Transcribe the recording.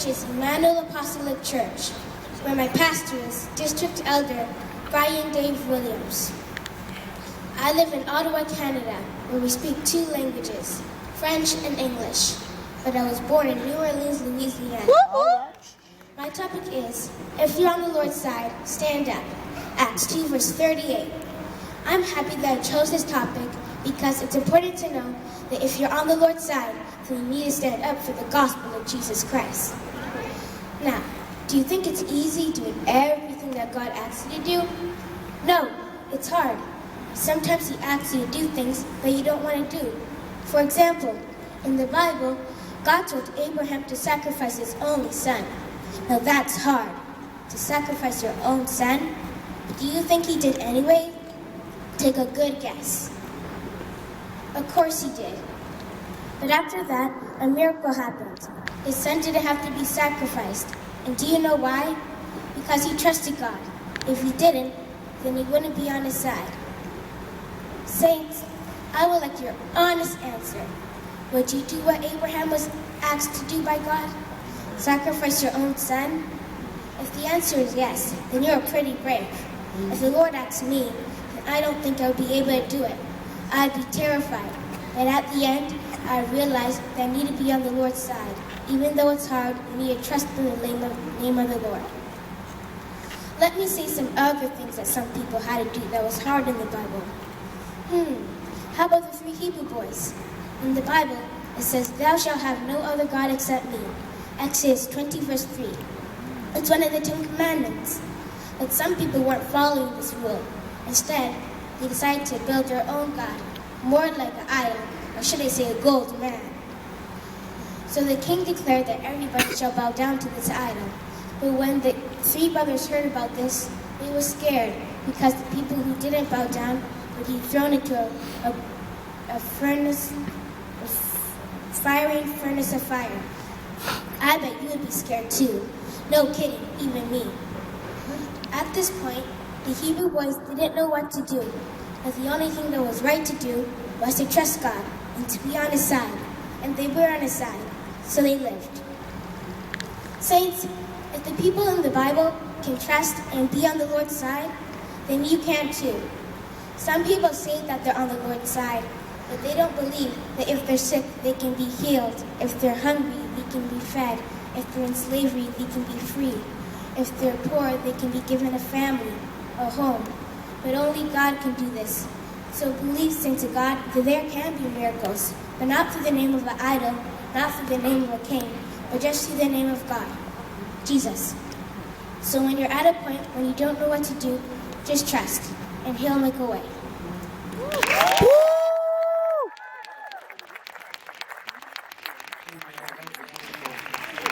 church is Emmanuel Apostolic Church, where my pastor is District Elder Brian Dave Williams. I live in Ottawa, Canada, where we speak 2 languages, French and English, but I was born in New Orleans, Louisiana. My topic is, if you're on the Lord's side, stand up. Acts 2, verse 38. I'm happy that I chose this topic because it's important to know that if you're on the Lord's side, then you need to stand up for the gospel of Jesus Christ. Now, do you think it's easy doing everything that God asks you to do? No, it's hard. Sometimes He asks you to do things that you don't want to do. For example, in the Bible, God told Abraham to sacrifice his only son. Now that's hard, to sacrifice your own son. But do you think he did anyway? Take a good guess. Of course he did. But after that, a miracle happened. His son didn't have to be sacrificed. And do you know why? Because he trusted God. If he didn't, then he wouldn't be on his side. Saints, I would like your honest answer. Would you do what Abraham was asked to do by God? Sacrifice your own son? If the answer is yes, then you're pretty brave. If the Lord asks me, then I don't think I would be able to do it. I'd be terrified. But at the end, I realized that I need to be on the Lord's side. Even though it's hard, we need to trust in the name of the Lord. Let me say some other things that some people had to do that was hard in the Bible. How about the 3 Hebrew boys? In the Bible, it says, "Thou shalt have no other God except me." Exodus 20, verse 3. It's one of the 10 commandments. But some people weren't following this rule. Instead, they decided to build their own God, more like an idol, or should I say a gold man. So the king declared that everybody shall bow down to this idol. But when the 3 brothers heard about this, they were scared, because the people who didn't bow down would be thrown into a fiery furnace of fire. I bet you would be scared too. No kidding, even me. At this point, the Hebrew boys didn't know what to do, but the only thing that was right to do was to trust God and to be on His side. And they were on His side, so they lived. Saints, if the people in the Bible can trust and be on the Lord's side, then you can too. Some people say that they're on the Lord's side, but they don't believe that if they're sick, they can be healed. If they're hungry, they can be fed. If they're in slavery, they can be free. If they're poor, they can be given a family, a home. But only God can do this. So believe, saints of God, that there can be miracles, but not through the name of an idol, not through the name of a king, but just through the name of God, Jesus. So when you're at a point when you don't know what to do, just trust, and He'll make a way.